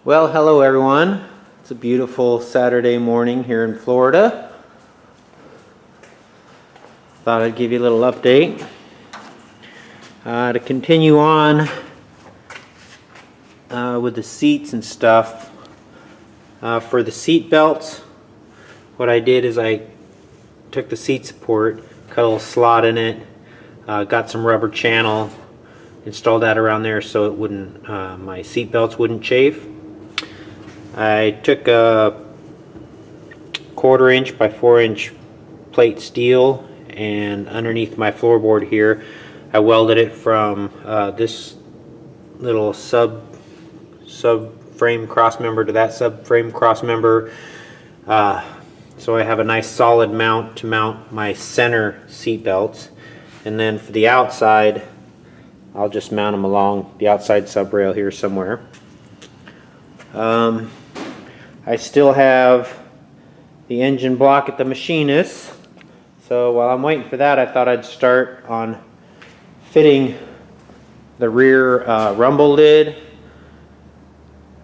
Well, hello everyone. It's a beautiful Saturday morning here in Florida. Thought I'd give you a little update. To continue on with the seats and stuff. For the seat belts, what I did is I took the seat support, cut a little slot in it, got some rubber channel, installed that around there so it wouldn't, my seat belts wouldn't chafe. I took a 1/4 inch by 4 inch plate steel, and underneath my floorboard here I welded it from this little sub frame cross member to that sub frame cross member, so I have a nice solid mount to mount my center seat belts. And then for the outside, I'll just mount them along the outside sub rail here somewhere. I still have the engine block at the machinist, so while I'm waiting for that, I thought I'd start on fitting the rear rumble lid.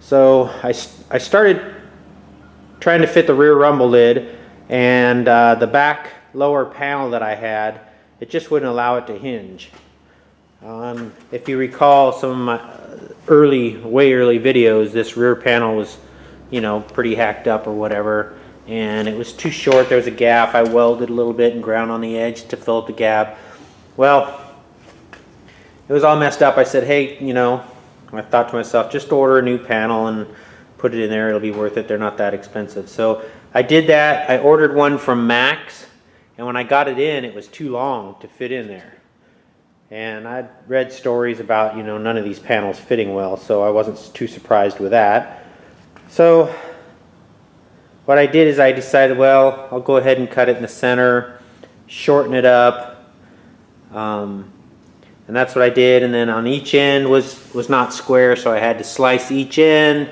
So I started trying to fit the rear rumble lid, and the back lower panel that I had, it just wouldn't allow it to hinge. If you recall some of my way early videos, this rear panel was, you know, pretty hacked up or whatever, and it was too short. There was a gap. I welded a little bit and ground on the edge to fill up the gap. Well, it was all messed up. I said, hey, you know, I thought to myself, just order a new panel and put it in there. It'll be worth it. They're not that expensive. So I did that. I ordered one from Max, and when I got it in, it was too long to fit in there. And I'd read stories about, you know, none of these panels fitting well, so I wasn't too surprised with that. So what I did is I decided, well, I'll go ahead and cut it in the center, shorten it up, and that's what I did. And then on each end was not square, so I had to slice each end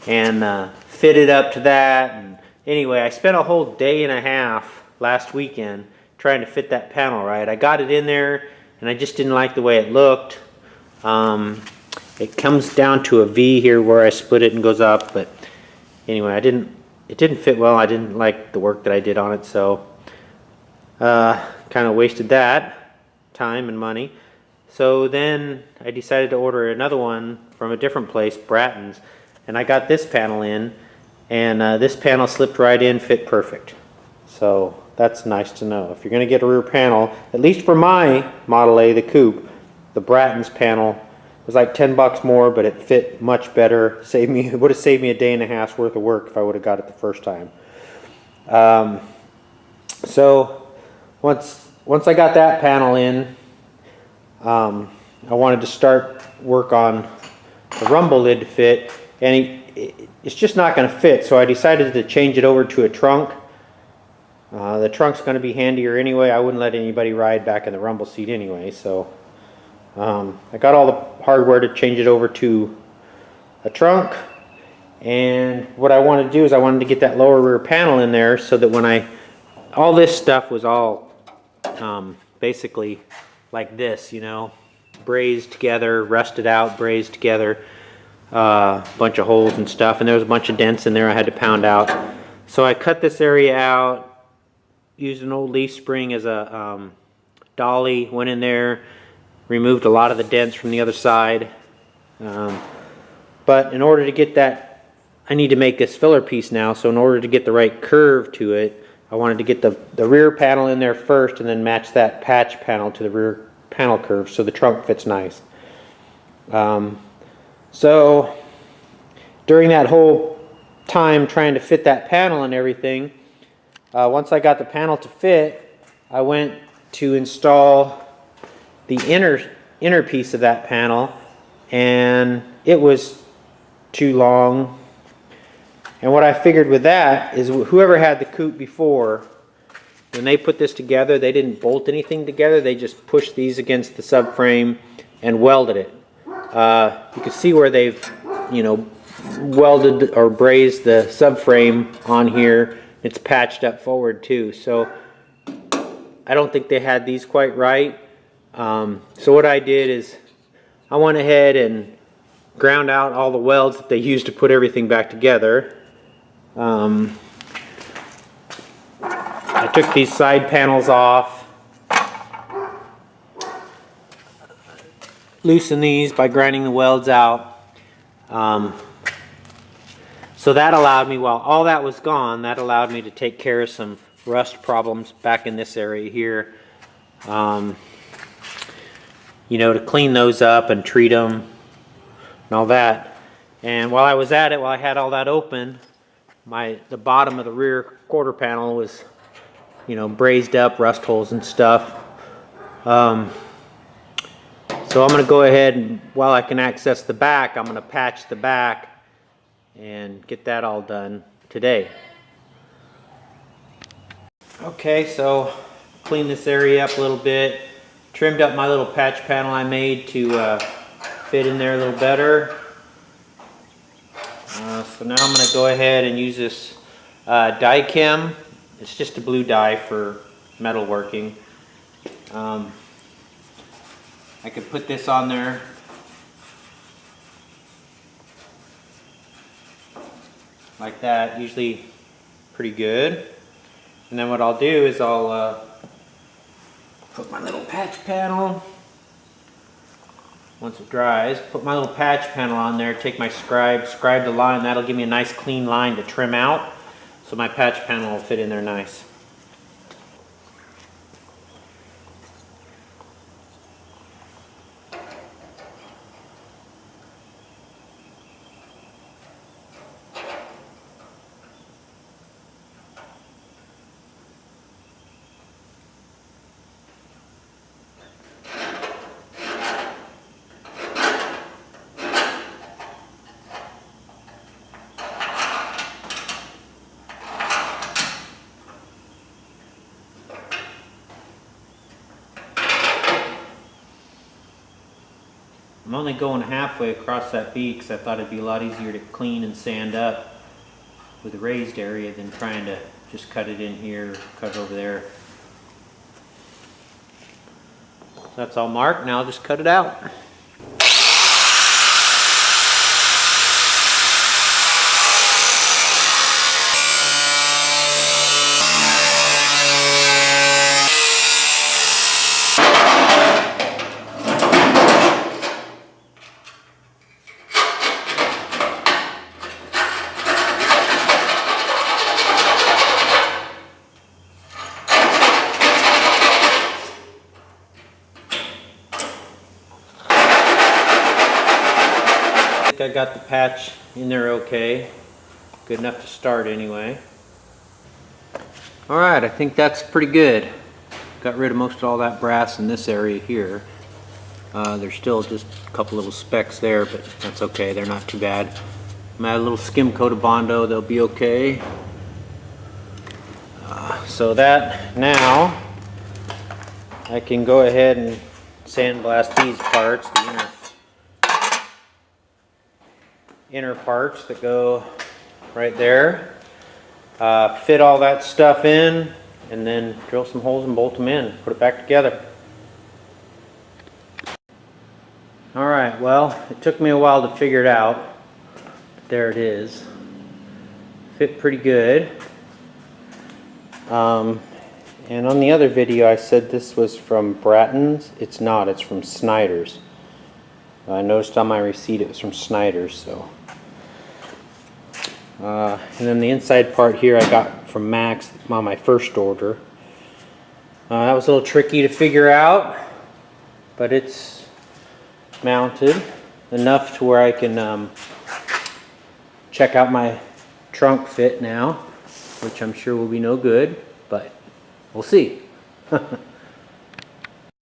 and fit it up to that. And anyway, I spent a whole day and a half last weekend trying to fit that panel right. I got it in there, and I just didn't like the way it looked. It comes down to a V here where I split it and goes up, but anyway, it didn't fit well. I didn't like the work that I did on it, so kind of wasted that time and money. So then I decided to order another one from a different place, Bratton's, and I got this panel in, and this panel slipped right in, fit perfect. So that's nice to know. If you're going to get a rear panel, at least for my Model A, the coupe, the Bratton's panel was like 10 bucks more, but it fit much better. It would have saved me a day and a half's worth of work if I would have got it the first time. So once I got that panel in, I wanted to start work on the rumble lid to fit, and it's just not going to fit. So I decided to change it over to a trunk. The trunk's going to be handier anyway. I wouldn't let anybody ride back in the rumble seat anyway, so I got all the hardware to change it over to a trunk. And what I wanted to do is I wanted to get that lower rear panel in there so that when all this stuff was all basically like this, you know, brazed together, rusted out, brazed together, bunch of holes and stuff, and there was a bunch of dents in there I had to pound out. So I cut this area out, used an old leaf spring as a dolly, went in there, removed a lot of the dents from the other side. But in order to get that, I need to make this filler piece now, so in order to get the right curve to it, I wanted to get the rear panel in there first and then match that patch panel to the rear panel curve so the trunk fits nice. So during that whole time trying to fit that panel and everything, once I got the panel to fit, I went to install the inner piece of that panel, and it was too long. And what I figured with that is whoever had the coupe before, when they put this together, they didn't bolt anything together. They just pushed these against the subframe and welded it. You can see where they've, you know, welded or brazed the subframe on here. It's patched up forward too. So I don't think they had these quite right. So what I did is I went ahead and ground out all the welds that they used to put everything back together. I took these side panels off, loosened these by grinding the welds out. So that allowed me, while all that was gone, that allowed me to take care of some rust problems back in this area here. You know, to clean those up and treat them and all that. And while I was at it, while I had all that open, the bottom of the rear quarter panel was, you know, brazed up, rust holes and stuff. So I'm going to go ahead and, while I can access the back, I'm going to patch the back and get that all done today. Okay, so clean this area up a little bit. Trimmed up my little patch panel I made to fit in there a little better. So now I'm going to go ahead and use this die chem. It's just a blue dye for metalworking. I could put this on there. Like that, usually pretty good. And then what I'll do is I'll put my little patch panel, once it dries, put my little patch panel on there, take my scribe the line. That'll give me a nice clean line to trim out, so my patch panel will fit in there nice. I'm only going halfway across that bead because I thought it'd be a lot easier to clean and sand up with a raised area than trying to just cut it in here, cut it over there. So that's all marked. Now I'll just cut it out. I got the patch in there okay. Good enough to start anyway. Alright, I think that's pretty good. Got rid of most of all that brass in this area here. There's still just a couple little specks there, but that's okay, they're not too bad. I'm gonna add a little skim coat of Bondo, they'll be okay. So that now I can go ahead and sandblast these parts, the inner parts that go right there. Fit all that stuff in and then drill some holes and bolt them in, put it back together. Alright, well, it took me a while to figure it out. There it is. Fit pretty good. And on the other video I said this was from Bratton's. It's not, it's from Snyder's. I noticed on my receipt it was from Snyder's, so. And then the inside part here I got from Max on my first order. That was a little tricky to figure out, but it's mounted enough to where I can check out my trunk fit now, which I'm sure will be no good, but we'll see.